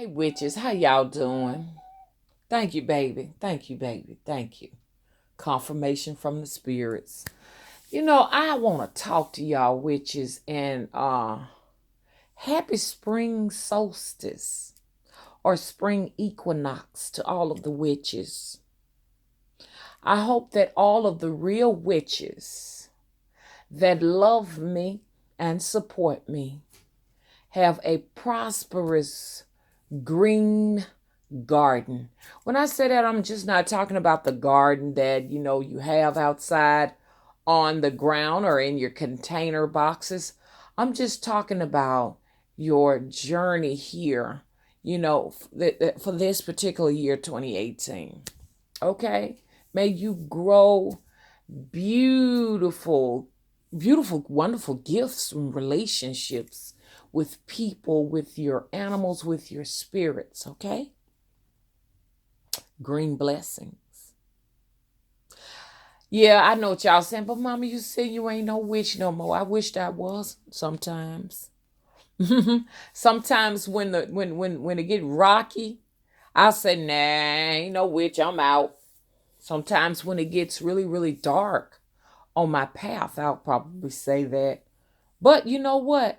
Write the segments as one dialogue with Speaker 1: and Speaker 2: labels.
Speaker 1: Hey witches, how y'all doing? Thank you, baby. Thank you, baby. Thank you. Confirmation from the spirits. I want to talk to y'all witches and happy spring solstice or spring equinox to all of the witches. I hope that all of the real witches that love me and support me have a prosperous green garden. When I say that, I'm just not talking about the garden that you have outside on the ground or in your container boxes. I'm just talking about your journey here, for this particular year 2018. Okay? May you grow beautiful, beautiful, wonderful gifts and relationships with people, with your animals, with your spirits, okay? Green blessings. Yeah, I know what y'all saying, but mama, you say you ain't no witch no more. I wished I was sometimes. Sometimes when it get rocky, I'll say, nah, ain't no witch, I'm out. Sometimes when it gets really, really dark on my path, I'll probably say that. But you know what?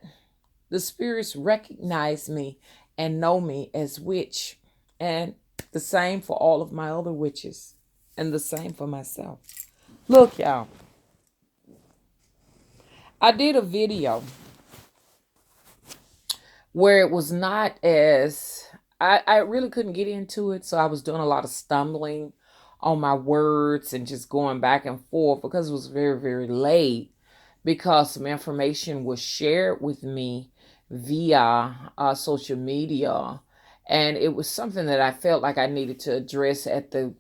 Speaker 1: The spirits recognize me and know me as witch. And the same for all of my other witches. And the same for myself. Look, y'all. I did a video where it was not as I really couldn't get into it, so I was doing a lot of stumbling on my words and just going back and forth because it was very, very late because some information was shared with me via social media, and it was something that I felt like I needed to address at the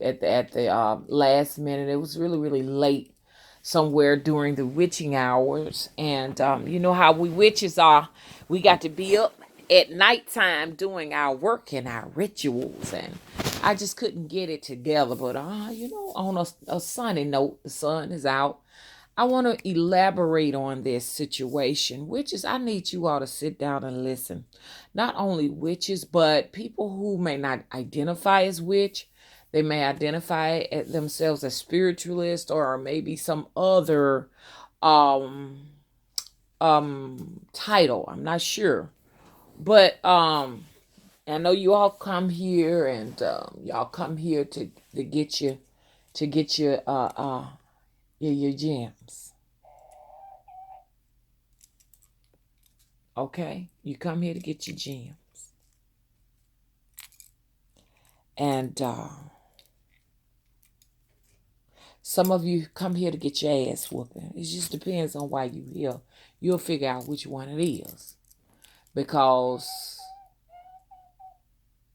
Speaker 1: last minute. It was really, really late somewhere during the witching hours, and you know how we witches are. We got to be up at nighttime doing our work and our rituals, and I just couldn't get it together. But on a sunny note, the sun is out. I want to elaborate on this situation, which is I need you all to sit down and listen. Not only witches, but people who may not identify as witch. They may identify themselves as spiritualist or maybe some other um title. I'm not sure. But I know you all come here and y'all come here to get you to get your gems. Okay? You come here to get your gems. And some of you come here to get your ass whooping. It just depends on why you here. You'll figure out which one it is. Because,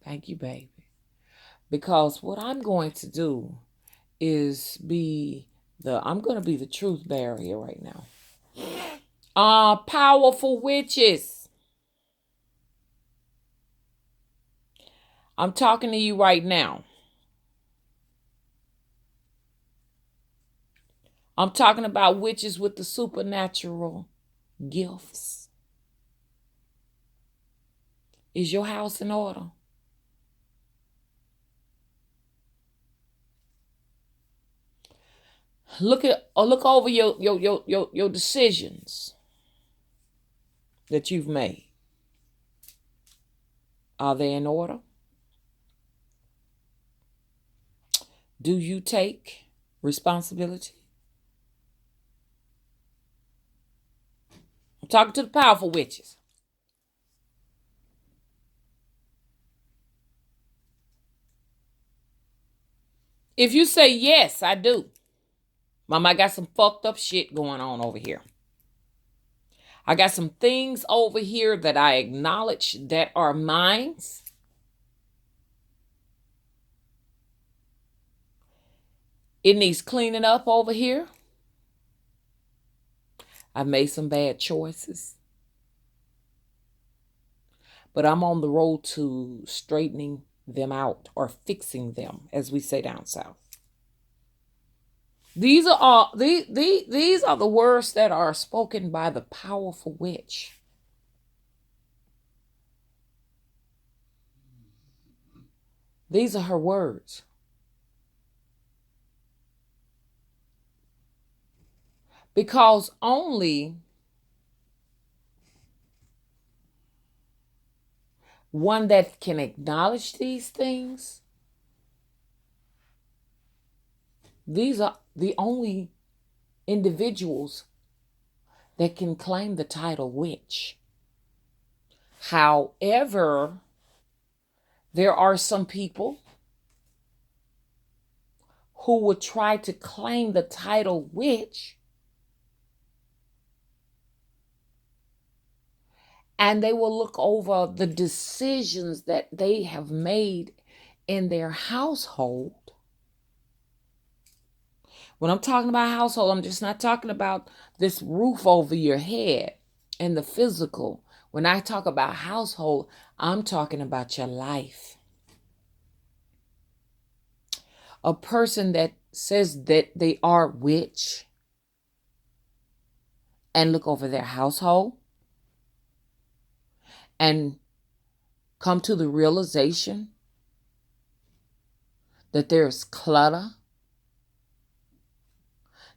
Speaker 1: thank you, baby. Because what I'm going to do is I'm going to be the truth bearer here right now. Powerful witches. I'm talking to you right now. I'm talking about witches with the supernatural gifts. Is your house in order? Look over your decisions that you've made. Are they in order? Do you take responsibility? I'm talking to the powerful witches. If you say yes, I do. Mama, I got some fucked up shit going on over here. I got some things over here that I acknowledge that are mine. It needs cleaning up over here. I've made some bad choices. But I'm on the road to straightening them out or fixing them, as we say down south. These are all these are the words that are spoken by the powerful witch. These are her words. Because only one that can acknowledge these things, these are the only individuals that can claim the title witch. However, there are some people who would try to claim the title witch, and they will look over the decisions that they have made in their household. When I'm talking about household, I'm just not talking about this roof over your head and the physical. When I talk about household, I'm talking about your life. A person that says that they are witch and look over their household and come to the realization that there's clutter,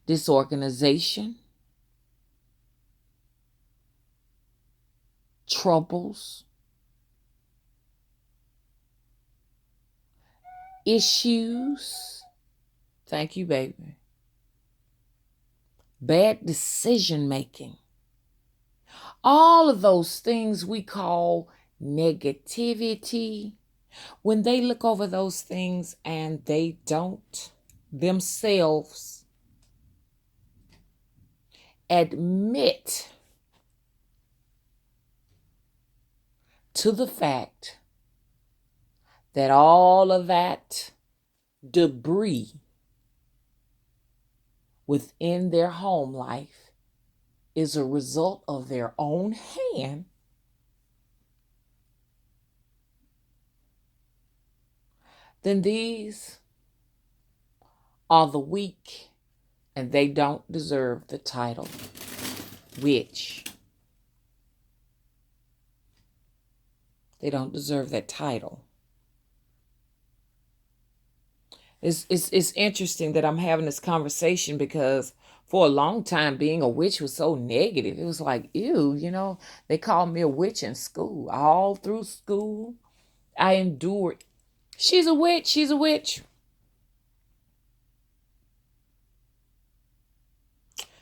Speaker 1: disorganization, troubles, issues. Thank you, baby. Bad decision making. All of those things we call negativity. When they look over those things and they don't themselves admit to the fact that all of that debris within their home life is a result of their own hand, then these are the weak, and they don't deserve the title witch. They don't deserve that title. It's interesting that I'm having this conversation because for a long time being a witch was so negative. It was like, ew, they called me a witch in school. All through school, I endured. She's a witch. She's a witch.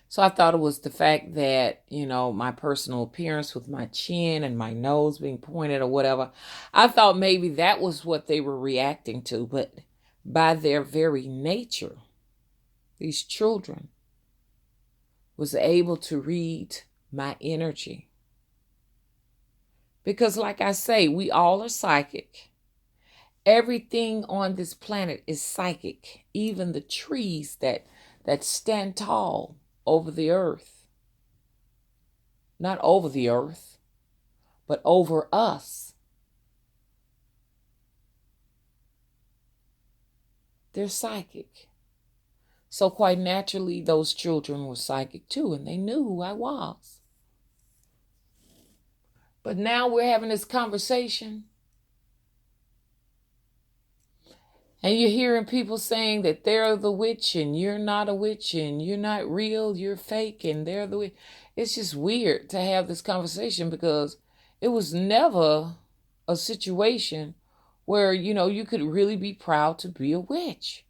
Speaker 1: So I thought it was the fact that, my personal appearance with my chin and my nose being pointed or whatever. I thought maybe that was what they were reacting to. But by their very nature, these children was able to read my energy. Because like I say, we all are psychic. Everything on this planet is psychic. Even the trees that stand tall over the earth. Not over the earth, but over us. They're psychic. So quite naturally, those children were psychic too, and they knew who I was. But now we're having this conversation, and you're hearing people saying that they're the witch and you're not a witch and you're not real, you're fake, and they're the witch. It's just weird to have this conversation because it was never a situation where, you could really be proud to be a witch.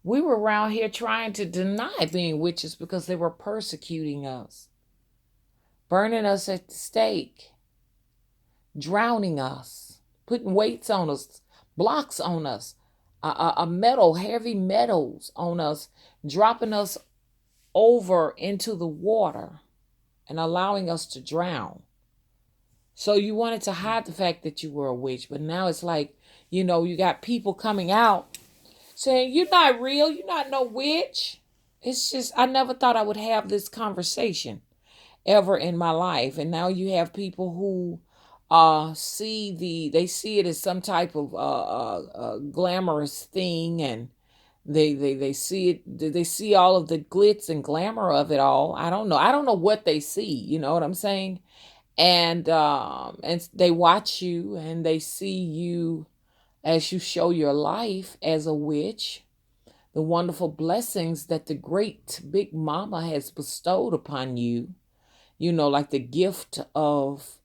Speaker 1: We were around here trying to deny being witches because they were persecuting us, burning us at the stake, drowning us, putting weights on us, blocks on us, heavy metals on us, dropping us over into the water and allowing us to drown. So you wanted to hide the fact that you were a witch, but now it's like, you got people coming out saying, you're not real, you're not no witch. It's just, I never thought I would have this conversation ever in my life. And now you have people who they see it as some type of glamorous thing, and they see it, they see all of the glitz and glamour of it all. I don't know what they see, you know what I'm saying? And they watch you and they see you as you show your life as a witch, the wonderful blessings that the great big mama has bestowed upon you, like the gift of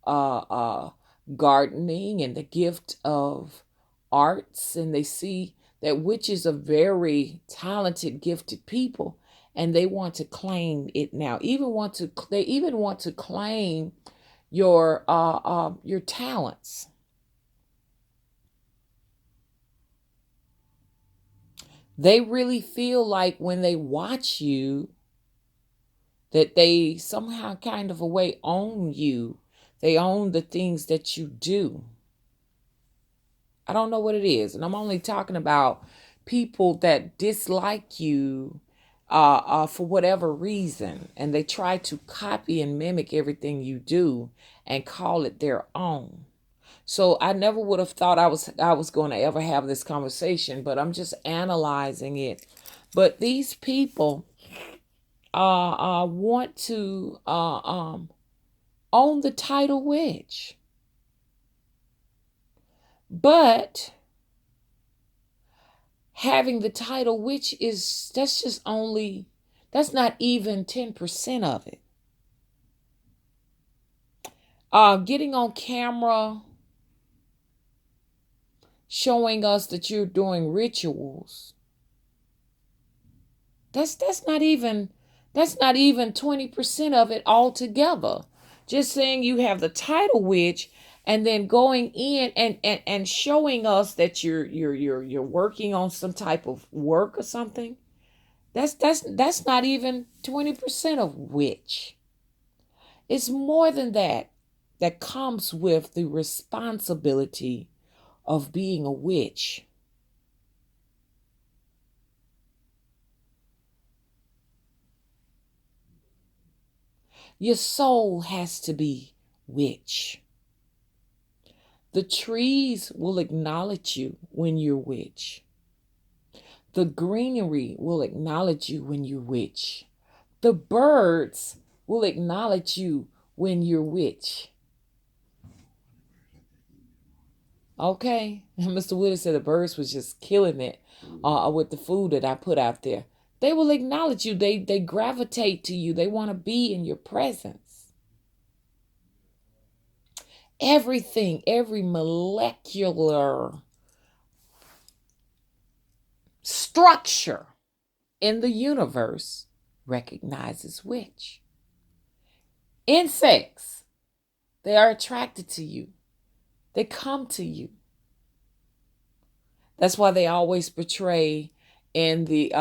Speaker 1: gardening and the gift of arts. And they see that witches are very talented, gifted people, and they want to claim it now. They even want to claim your talents. They really feel like when they watch you that they somehow kind of a way own you. They own the things that you do. I don't know what it is. And I'm only talking about people that dislike you for whatever reason. And they try to copy and mimic everything you do and call it their own. So I never would have thought I was going to ever have this conversation, but I'm just analyzing it. But these people want to own the title witch. But having the title witch that's not even 10% of it. Getting on camera, showing us that you're doing rituals. That's not even 20% of it altogether. Just saying you have the title witch and then going in and showing us that you're working on some type of work or something. That's not even 20% of witch. It's more than that comes with the responsibility of being a witch. Your soul has to be witch. The trees will acknowledge you when you're witch. The greenery will acknowledge you when you're witch. The birds will acknowledge you when you're witch. Okay? Mr. Willis said the birds was just killing it with the food that I put out there. They will acknowledge you. They gravitate to you. They want to be in your presence. Everything, every molecular structure in the universe recognizes witch. Insects, they are attracted to you. They come to you. That's why they always portray in the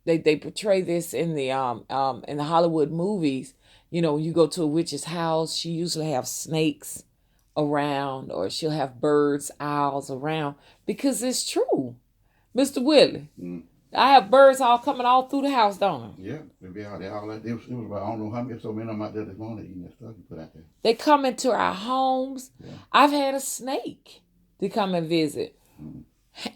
Speaker 1: they portray this in the Hollywood movies. You go to a witch's house, she usually have snakes around, or she'll have birds, owls around, because it's true. Mr. Willie, I have birds all coming all through the house, don't I?
Speaker 2: Yeah, they be out there all that. It was about, I don't know how many, so many of them out there this morning eating that stuff you put out there.
Speaker 1: They come into our homes.
Speaker 2: Yeah.
Speaker 1: I've had a snake to come and visit.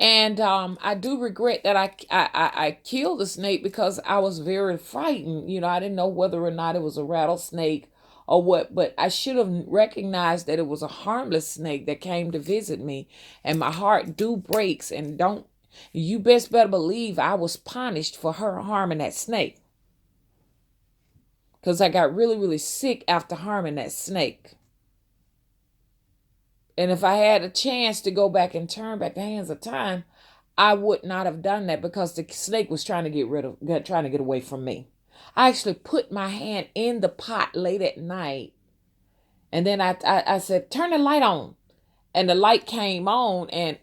Speaker 1: And I do regret that I killed the snake because I was very frightened. I didn't know whether or not it was a rattlesnake or what, but I should have recognized that it was a harmless snake that came to visit me. And my heart do breaks, and you best better believe I was punished for her harming that snake. Because I got really, really sick after harming that snake. And if I had a chance to go back and turn back the hands of time, I would not have done that, because the snake was trying to get away from me. I actually put my hand in the pot late at night, and then I said, "Turn the light on," and the light came on, and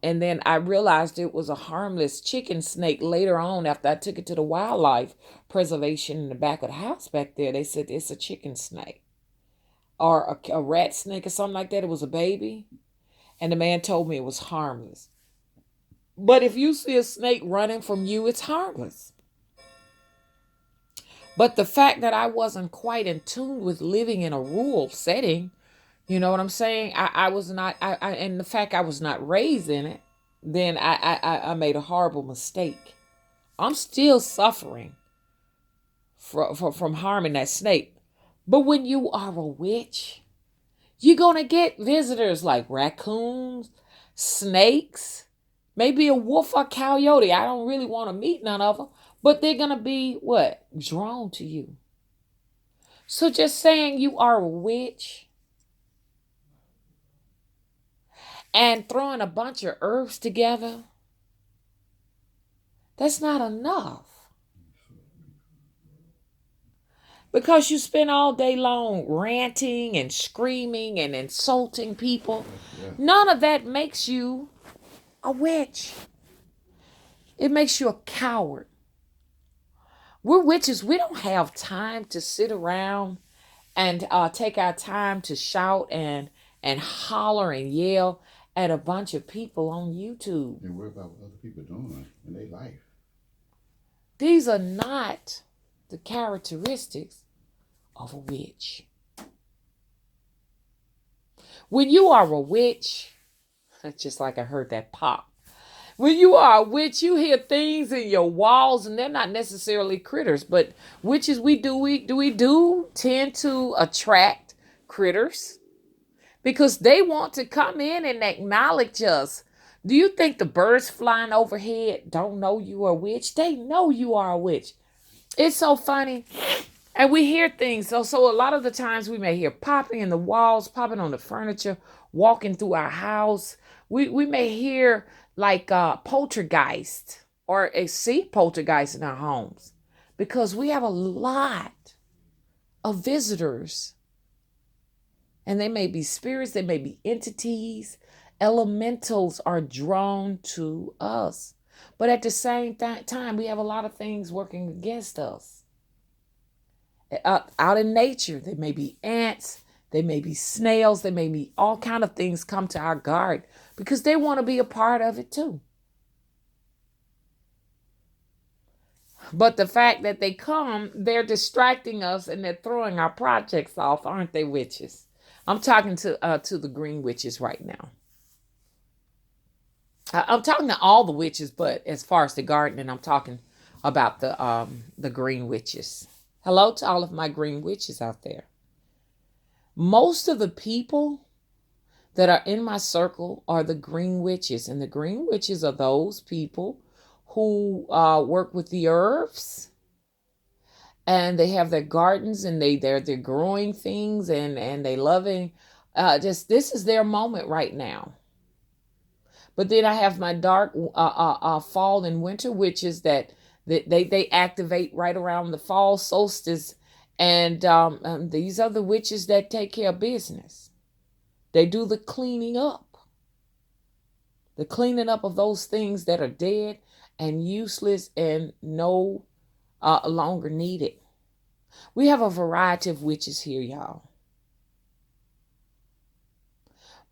Speaker 1: then I realized it was a harmless chicken snake. Later on, after I took it to the wildlife preservation in the back of the house back there, they said it's a chicken snake or a rat snake or something like that. It was a baby. And the man told me it was harmless. But if you see a snake running from you, it's harmless. But the fact that I wasn't quite in tune with living in a rural setting, you know what I'm saying? I was not, and the fact I was not raised in it, then I made a horrible mistake. I'm still suffering from harming that snake. But when you are a witch, you're going to get visitors like raccoons, snakes, maybe a wolf or coyote. I don't really want to meet none of them, but they're going to be what? Drawn to you. So just saying you are a witch and throwing a bunch of herbs together, that's not enough. Because you spend all day long ranting and screaming and insulting people.
Speaker 2: Yeah.
Speaker 1: None of that makes you a witch. It makes you a coward. We're witches. We don't have time to sit around and take our time to shout and holler and yell at a bunch of people on YouTube.
Speaker 2: And worry about what other people doing in their life.
Speaker 1: These are not the characteristics of a witch. When you are a witch, just like I heard that pop. When you are a witch, you hear things in your walls, and they're not necessarily critters, but witches we do tend to attract critters because they want to come in and acknowledge us. Do you think the birds flying overhead don't know you are a witch? They know you are a witch. It's so funny. And we hear things. So a lot of the times we may hear popping in the walls, popping on the furniture, walking through our house. We may hear like poltergeist or see poltergeist in our homes because we have a lot of visitors. And they may be spirits, they may be entities. Elementals are drawn to us. But at the same time, we have a lot of things working against us. Out in nature, there may be ants, there may be snails, there may be all kind of things come to our garden because they want to be a part of it too. But the fact that they come, they're distracting us and they're throwing our projects off, aren't they, witches? I'm talking to the green witches right now. I'm talking to all the witches, but as far as the gardening, I'm talking about the green witches. Hello to all of my green witches out there. Most of the people that are in my circle are the green witches. And the green witches are those people who work with the herbs. And they have their gardens and they're growing things and they loving. Just this is their moment right now. But then I have my dark fall and winter witches that they activate right around the fall solstice. And these are the witches that take care of business. They do the cleaning up. The cleaning up of those things that are dead and useless and no longer needed. We have a variety of witches here, y'all.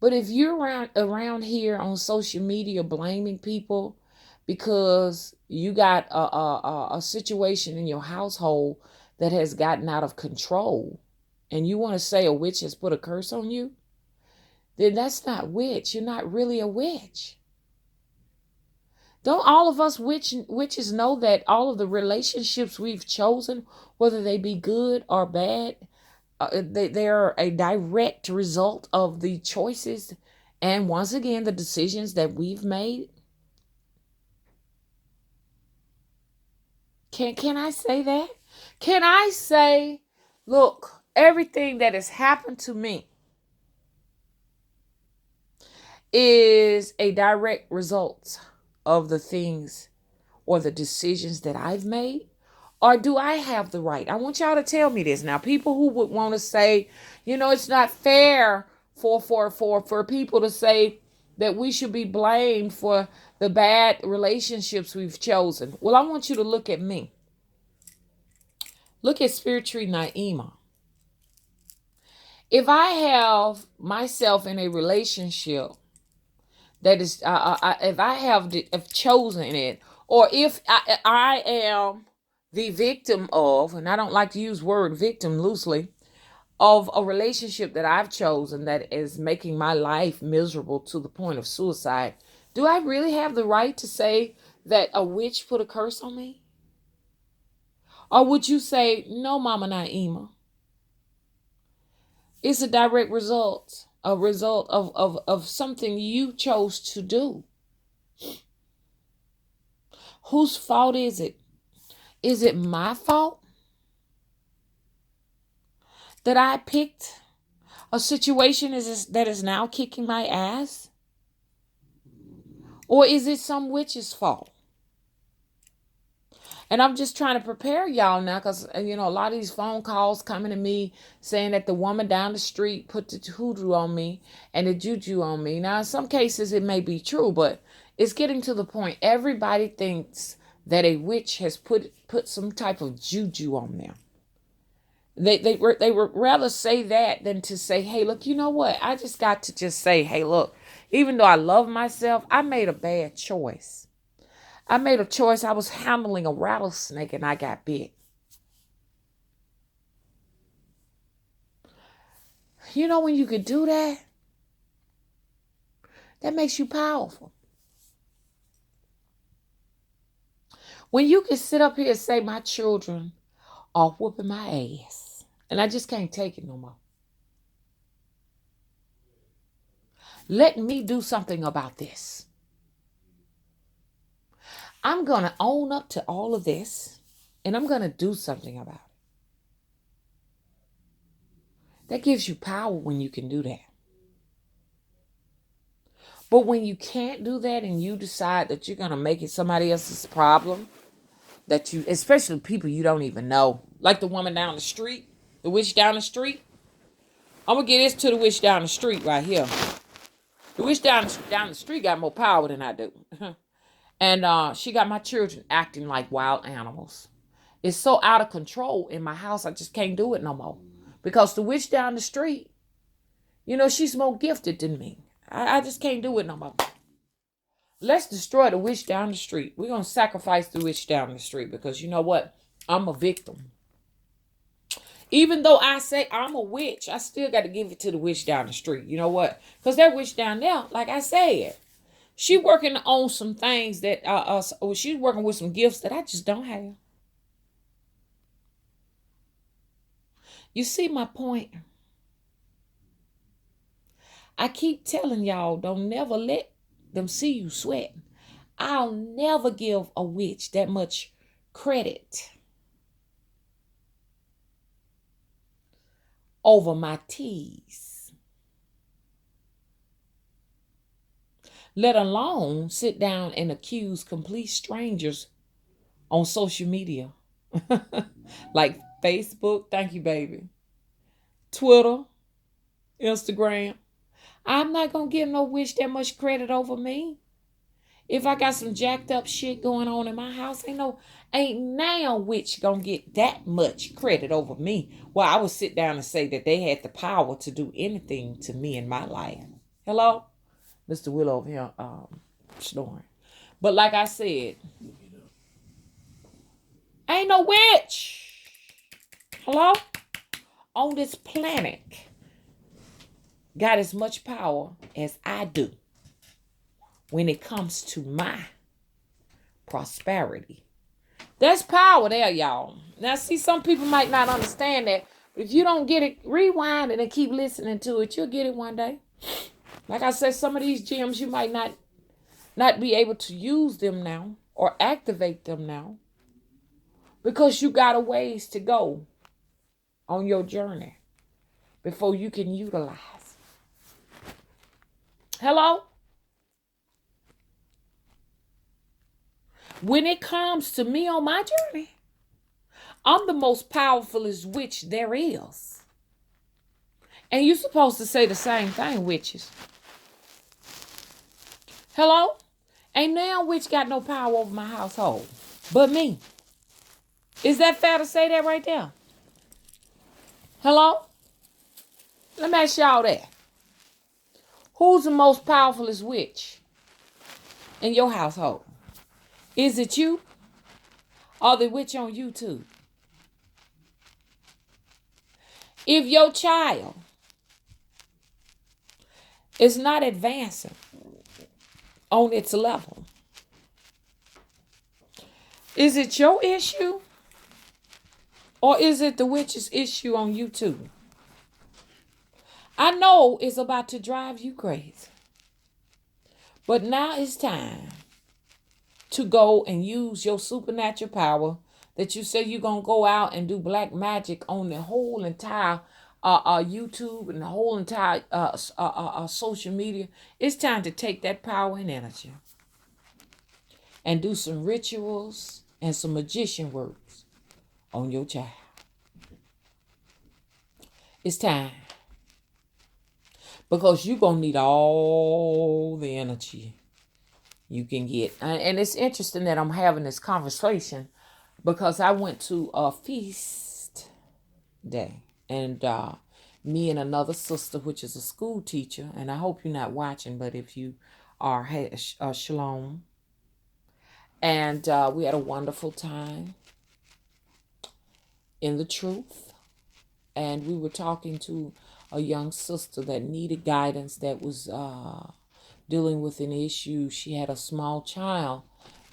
Speaker 1: But if you're around here on social media blaming people because you got a situation in your household that has gotten out of control and you want to say a witch has put a curse on you, then that's not witch. You're not really a witch. Don't all of us witches know that all of the relationships we've chosen, whether they be good or bad, they're a direct result of the choices and once again the decisions that we've made? Can I say that? Can I say, look, everything that has happened to me is a direct result of the things or the decisions that I've made? Or do I have the right? I want y'all to tell me this. Now, people who would want to say, it's not fair for people to say that we should be blamed for the bad relationships we've chosen. Well, I want you to look at me. Look at Spirit Tree Naima. If I have myself in a relationship that is, if I have chosen it, or if I am the victim of, and I don't like to use word victim loosely, of a relationship that I've chosen that is making my life miserable to the point of suicide, do I really have the right to say that a witch put a curse on me? Or would you say, no, Mama Naima, It's a direct result, of something you chose to do. Whose fault is it? Is it my fault that I picked a situation that is now kicking my ass? Or is it some witch's fault? And I'm just trying to prepare y'all now because, a lot of these phone calls coming to me saying that the woman down the street put the hoodoo on me and the juju on me. Now, in some cases, it may be true, but it's getting to the point everybody thinks that a witch has put some type of juju on them. They would rather say that than to say, hey, look, you know what? I just got to just say, hey, look, even though I love myself, I made a bad choice. I made a choice. I was handling a rattlesnake and I got bit. You know, when you could do that, that makes you powerful. When you can sit up here and say, my children are whooping my ass, and I just can't take it no more. Let me do something about this. I'm going to own up to all of this, and I'm going to do something about it. That gives you power when you can do that. But when you can't do that and you decide that you're going to make it somebody else's problem, especially people you don't even know, like the woman down the street, the witch down the street. I'm going to get this to the witch down the street right here. The witch down the street got more power than I do. And she got my children acting like wild animals. It's so out of control in my house, I just can't do it no more. Because the witch down the street, she's more gifted than me. I just can't do it no more. Let's destroy the witch down the street. We're going to sacrifice the witch down the street because you know what? I'm a victim. Even though I say I'm a witch, I still got to give it to the witch down the street. You know what? Because that witch down there, like I said, she working on some things that she's working with some gifts that I just don't have. You see my point? I keep telling y'all, don't never let them see you sweat. I'll never give a witch that much credit over my teas. Let alone sit down and accuse complete strangers on social media. Like Facebook, thank you, baby. Twitter, Instagram. I'm not going to give no witch that much credit over me. If I got some jacked up shit going on in my house, ain't now witch gonna get that much credit over me. Well, I would sit down and say that they had the power to do anything to me in my life. Hello? Mr. Willow over here snoring. But like I said, ain't no witch. Hello? On this planet got as much power as I do when it comes to my prosperity. There's power there, y'all. Now, see, some people might not understand that, but if you don't get it, rewind it and keep listening to it. You'll get it one day. Like I said, some of these gems, you might not be able to use them now or activate them now because you got a ways to go on your journey before you can utilize. Hello? When it comes to me on my journey, I'm the most powerfulest witch there is. And you're supposed to say the same thing, witches. Hello? Ain't now witch got no power over my household but me. Is that fair to say that right there? Hello? Let me ask y'all that. Who's the most powerfulest witch in your household? Is it you or the witch on YouTube? If your child is not advancing on its level, is it your issue or is it the witch's issue on YouTube? I know it's about to drive you crazy. But now it's time to go and use your supernatural power that you say you're going to go out and do black magic on the whole entire YouTube and the whole entire social media. It's time to take that power and energy and do some rituals and some magician works on your child. It's time. Because you're going to need all the energy you can get. And it's interesting that I'm having this conversation because I went to a feast day. And me and another sister, which is a school teacher, and I hope you're not watching, but if you are, hey, shalom. And we had a wonderful time in the truth. And we were talking to a young sister that needed guidance, that was dealing with an issue. She had a small child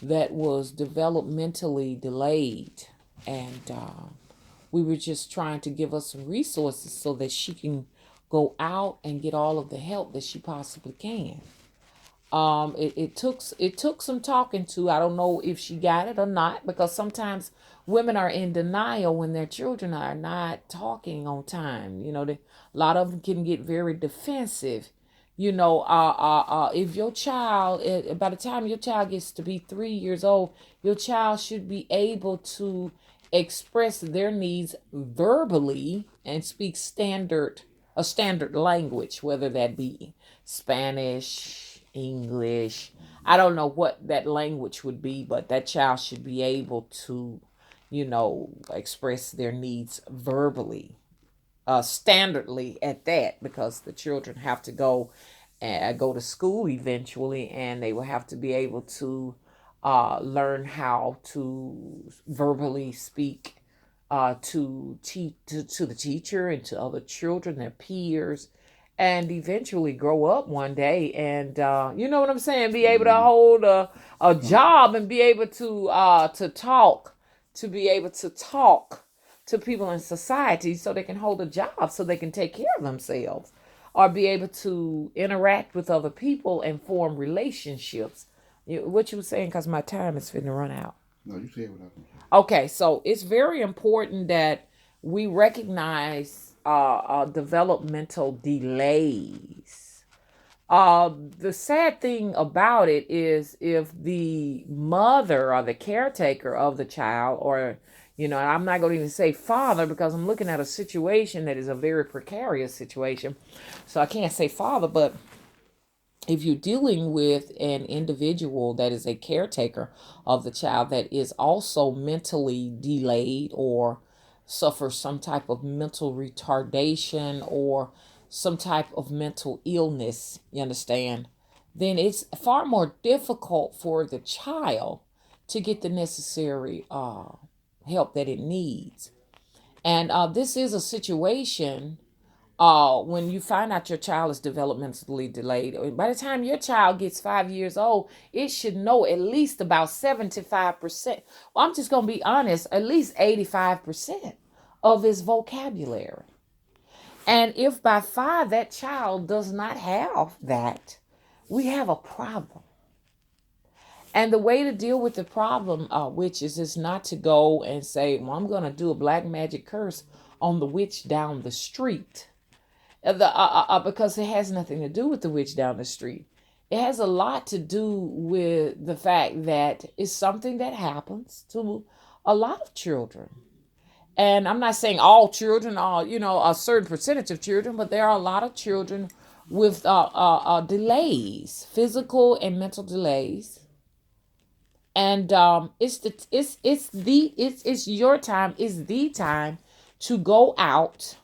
Speaker 1: that was developmentally delayed. And we were just trying to give her some resources so that she can go out and get all of the help that she possibly can. It took some talking to. I don't know if she got it or not, because sometimes women are in denial when their children are not talking on time. A lot of them can get very defensive. If your child, by the time your child gets to be 3 years old, your child should be able to express their needs verbally and speak a standard language, whether that be Spanish, English. I don't know what that language would be, but that child should be able to, express their needs verbally, standardly at that, because the children have to go to school eventually, and they will have to be able to learn how to verbally speak to the teacher and to other children, their peers, and eventually grow up one day and you know what I'm saying, be able to hold a job and be able to talk, to be able to talk to people in society, so they can hold a job, so they can take care of themselves, or be able to interact with other people and form relationships. What you were saying, because my time is finna run out.
Speaker 2: No, you said what I think.
Speaker 1: Okay, so it's very important that we recognize developmental delays. The sad thing about it is, if the mother or the caretaker of the child, or, and I'm not going to even say father, because I'm looking at a situation that is a very precarious situation. So I can't say father, but if you're dealing with an individual that is a caretaker of the child that is also mentally delayed, or suffers some type of mental retardation, or some type of mental illness, you understand, then it's far more difficult for the child to get the necessary help that it needs. And this is a situation when you find out your child is developmentally delayed. By the time your child gets 5 years old, it should know at least about 75%. Well, I'm just going to be honest, at least 85% of his vocabulary. And if by 5 that child does not have that, we have a problem. And the way to deal with the problem, witches, is not to go and say, well, I'm going to do a black magic curse on the witch down the street. Because it has nothing to do with the witch down the street. It has a lot to do with the fact that it's something that happens to a lot of children. And I'm not saying all children, are, a certain percentage of children, but there are a lot of children with delays, physical and mental delays. And it's your time, it's the time to go out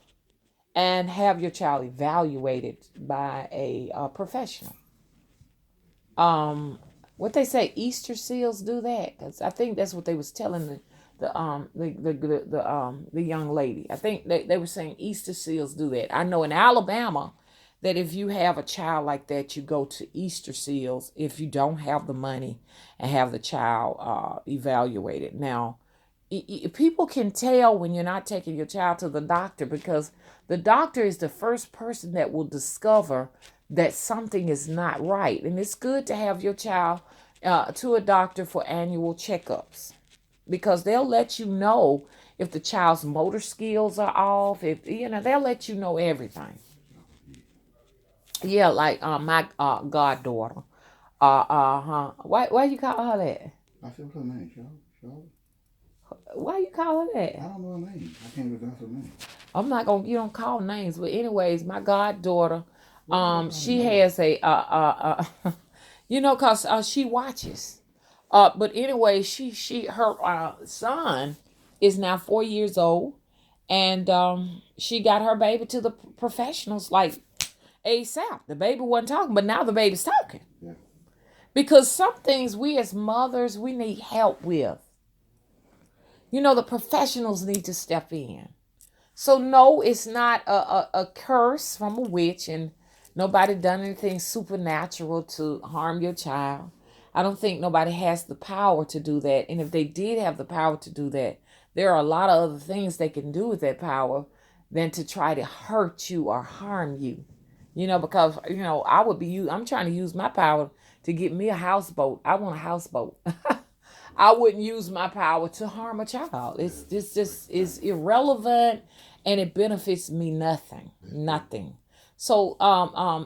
Speaker 1: and have your child evaluated by a professional. What they say, Easter seals do that, because I think that's what they was telling the young lady. I think they were saying Easter seals do that. I know in Alabama that if you have a child like that, you go to Easter seals if you don't have the money and have the child evaluated. Now, people can tell when you're not taking your child to the doctor, because the doctor is the first person that will discover that something is not right. And it's good to have your child to a doctor for annual checkups, because they'll let you know if the child's motor skills are off. If they'll let you know everything. Yeah, like my goddaughter. Huh. Why you call her that?
Speaker 2: I said, what's her name? Charlotte?
Speaker 1: Why you call her that?
Speaker 2: I don't know her name. I can't pronounce her name.
Speaker 1: I'm not gonna. You don't call names, but anyways, my goddaughter,
Speaker 2: What
Speaker 1: she
Speaker 2: name?
Speaker 1: has a cause she watches. But anyway, her son is now 4 years old, and she got her baby to the professionals like ASAP. The baby wasn't talking, but now the baby's talking.
Speaker 2: Yeah.
Speaker 1: Because some things we as mothers we need help with. The professionals need to step in. So no, it's not a curse from a witch, and nobody done anything supernatural to harm your child. I don't think nobody has the power to do that. And if they did have the power to do that, there are a lot of other things they can do with that power than to try to hurt you or harm you. Because I'm trying to use my power to get me a houseboat. I want a houseboat. I wouldn't use my power to harm a child. It's just is irrelevant, and it benefits me nothing. Nothing. So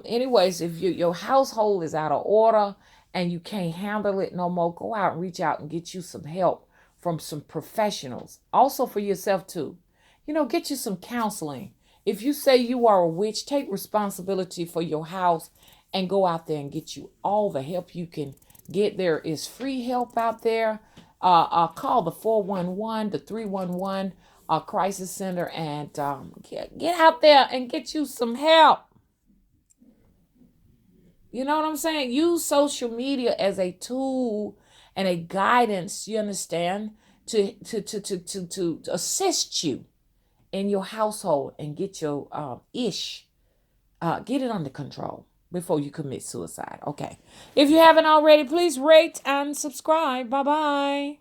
Speaker 1: anyways, if your household is out of order and you can't handle it no more, go out and reach out and get you some help from some professionals. Also for yourself too. Get you some counseling. If you say you are a witch, take responsibility for your house and go out there and get you all the help you can get. There is free help out there. Call the 411, the 311 crisis center, and get out there and get you some help. You know what I'm saying? Use social media as a tool and a guidance, you understand, to assist you in your household and get your get it under control before you commit suicide. Okay. If you haven't already, please rate and subscribe. Bye bye.